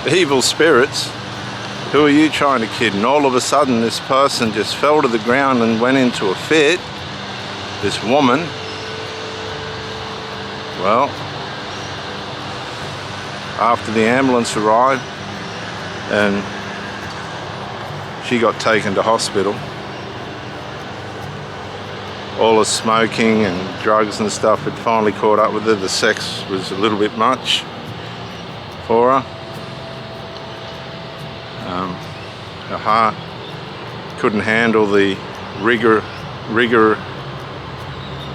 evil spirits. Who are you trying to kid? And all of a sudden this person just fell to the ground and went into a fit. This woman. Well, after the ambulance arrived and she got taken to hospital, all the smoking and drugs and stuff had finally caught up with her. The sex was a little bit much for her. Her heart couldn't handle the rigor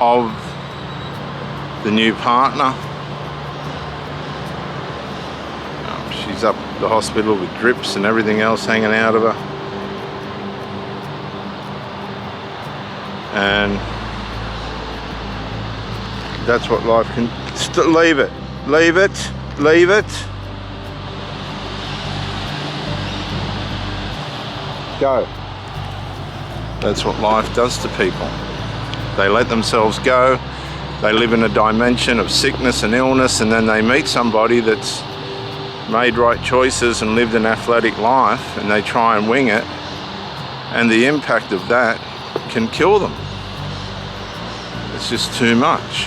of the new partner. She's up at the hospital with drips and everything else hanging out of her. And that's what life can... Leave it. Leave it. Leave it. Go. That's what life does to people. They let themselves go. They live in a dimension of sickness and illness, and then they meet somebody that's made right choices and lived an athletic life, and they try and wing it, and the impact of that can kill them. It's just too much.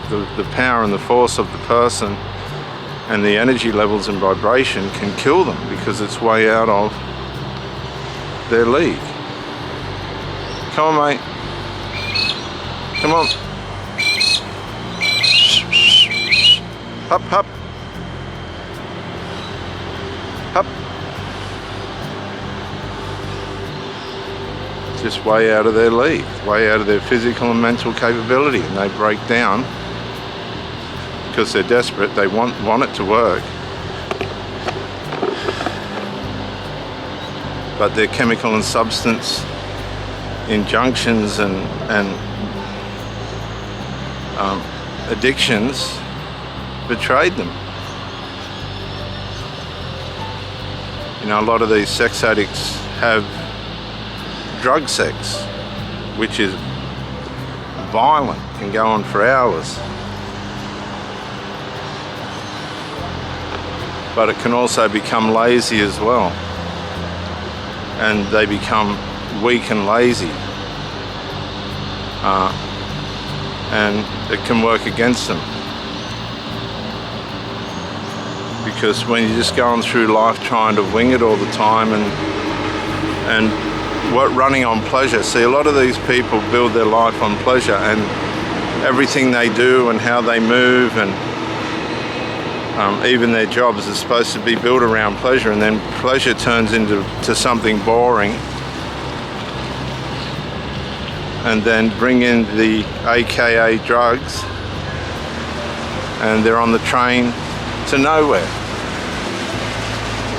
The power and the force of the person and the energy levels and vibration can kill them because it's way out of their league. Come on, mate. Come on. Hup, hup. Hup. Just way out of their league, way out of their physical and mental capability, and they break down because they're desperate. They want it to work, but their chemical and substance injunctions and addictions betrayed them. You know, a lot of these sex addicts have drug sex, which is violent, can go on for hours. But it can also become lazy as well. And they become weak and lazy. And it can work against them. Because when you're just going through life trying to wing it all the time and running on pleasure. See, a lot of these people build their life on pleasure, and everything they do and how they move and even their jobs is supposed to be built around pleasure, and then pleasure turns into something boring, and then bring in the AKA drugs, and they're on the train to nowhere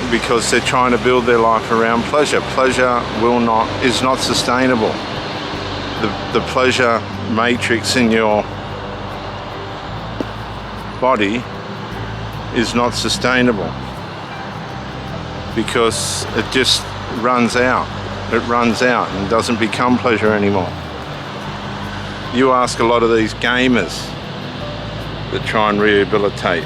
because they're trying to build their life around pleasure. Pleasure is not sustainable. The pleasure matrix in your body is not sustainable because it just runs out. It runs out and doesn't become pleasure anymore. You ask a lot of these gamers that try and rehabilitate.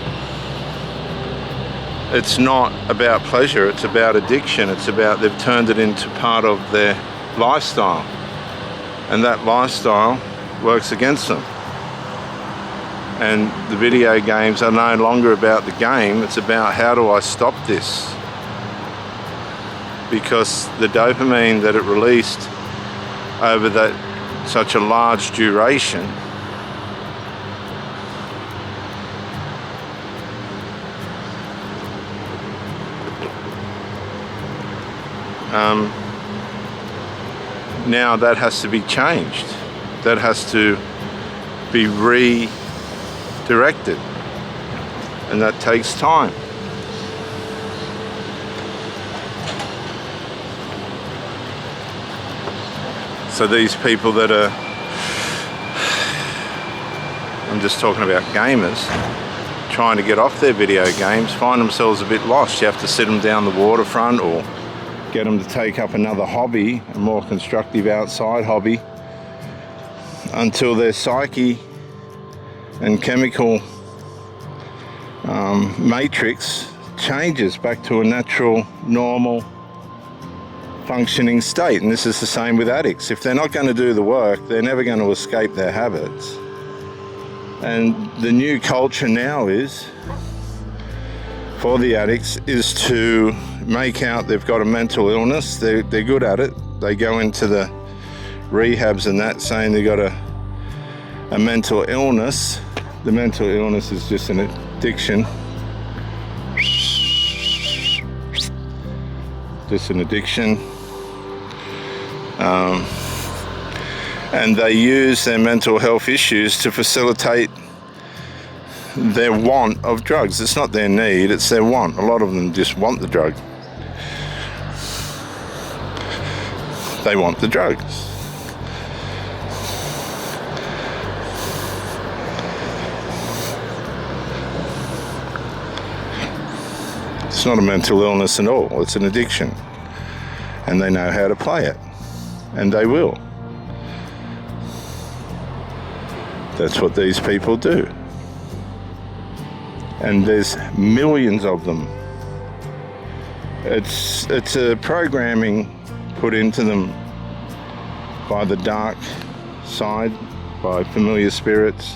It's not about pleasure, it's about addiction. It's about they've turned it into part of their lifestyle, and that lifestyle works against them. And the video games are no longer about the game, it's about how do I stop this? Because the dopamine that it released over that such a large duration now that has to be changed. That has to be redirected, and that takes time. So these people that are, I'm just talking about gamers, trying to get off their video games, find themselves a bit lost. You have to sit them down the waterfront or get them to take up another hobby, a more constructive outside hobby, until their psyche and chemical matrix changes back to a natural, normal, functioning state. And this is the same with addicts. If they're not going to do the work, they're never going to escape their habits. And the new culture now is, for the addicts, is to make out they've got a mental illness. They're good at it. They go into the rehabs and that, saying they've got a mental illness. The mental illness is just an addiction. Just an addiction. And they use their mental health issues to facilitate their want of drugs. It's not their need, it's their want. A lot of them just want the drug. They want the drugs. It's not a mental illness at all, it's an addiction. And they know how to play it. And they will. That's what these people do. And there's millions of them. It's a programming put into them by the dark side, by familiar spirits.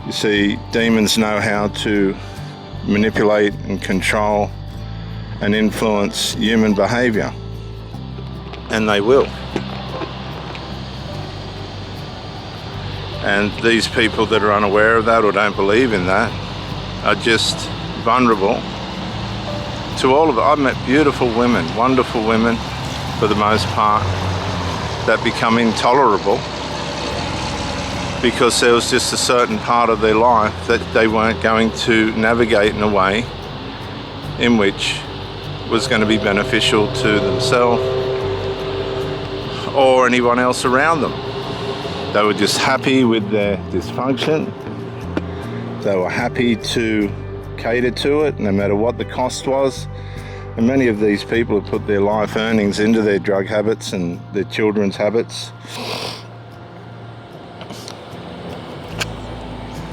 You see, demons know how to manipulate and control and influence human behavior. And they will. And these people that are unaware of that or don't believe in that are just vulnerable to all of it. I've met beautiful women, wonderful women for the most part, that become intolerable because there was just a certain part of their life that they weren't going to navigate in a way in which was going to be beneficial to themselves or anyone else around them. They were just happy with their dysfunction. They were happy to cater to it, no matter what the cost was. And many of these people have put their life earnings into their drug habits and their children's habits.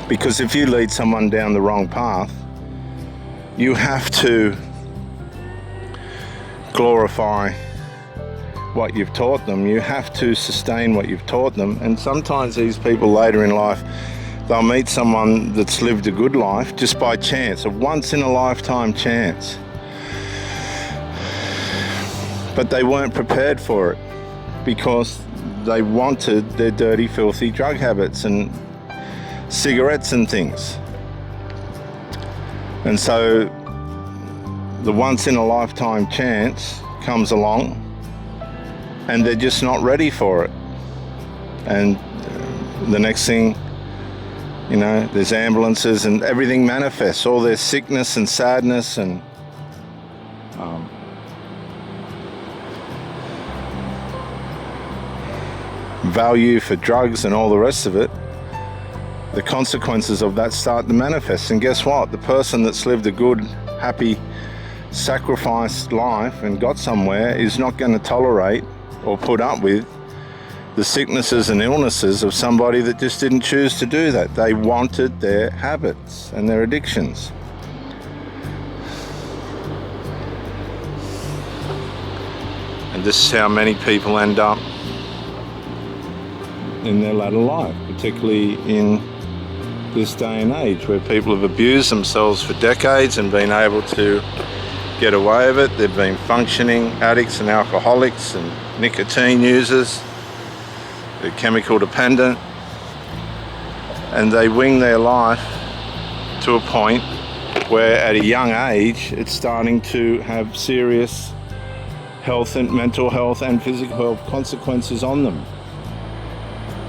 Because if you lead someone down the wrong path, you have to glorify what you've taught them. You have to sustain what you've taught them. And sometimes these people later in life, they'll meet someone that's lived a good life just by chance, a once in a lifetime chance. But they weren't prepared for it because they wanted their dirty, filthy drug habits and cigarettes and things. And so the once in a lifetime chance comes along and they're just not ready for it. And the next thing, you know, there's ambulances and everything manifests, all their sickness and sadness and value for drugs and all the rest of it. The consequences of that start to manifest. And guess what? The person that's lived a good, happy, sacrificed life and got somewhere is not going to tolerate or put up with the sicknesses and illnesses of somebody that just didn't choose to do that. They wanted their habits and their addictions. And this is how many people end up in their latter life, particularly in this day and age where people have abused themselves for decades and been able to get away with it. They've been functioning addicts and alcoholics and nicotine users. They're chemical dependent, and they wing their life to a point where at a young age it's starting to have serious health and mental health and physical health consequences on them.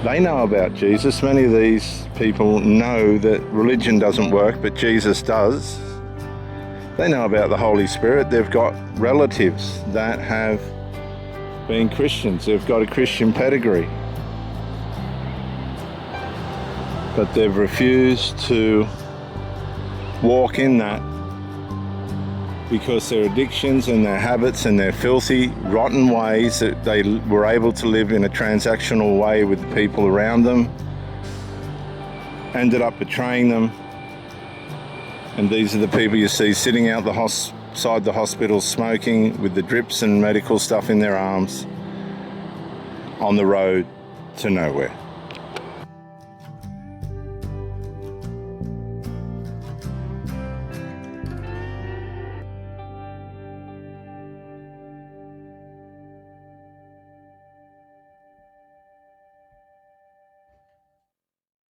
They know about Jesus. Many of these people know that religion doesn't work, but Jesus does. They know about the Holy Spirit. They've got relatives that have been Christians. They've got a Christian pedigree. But they've refused to walk in that because their addictions and their habits and their filthy, rotten ways that they were able to live in a transactional way with the people around them ended up betraying them And these are the people you see sitting out outside the hospital smoking with the drips and medical stuff in their arms on the road to nowhere.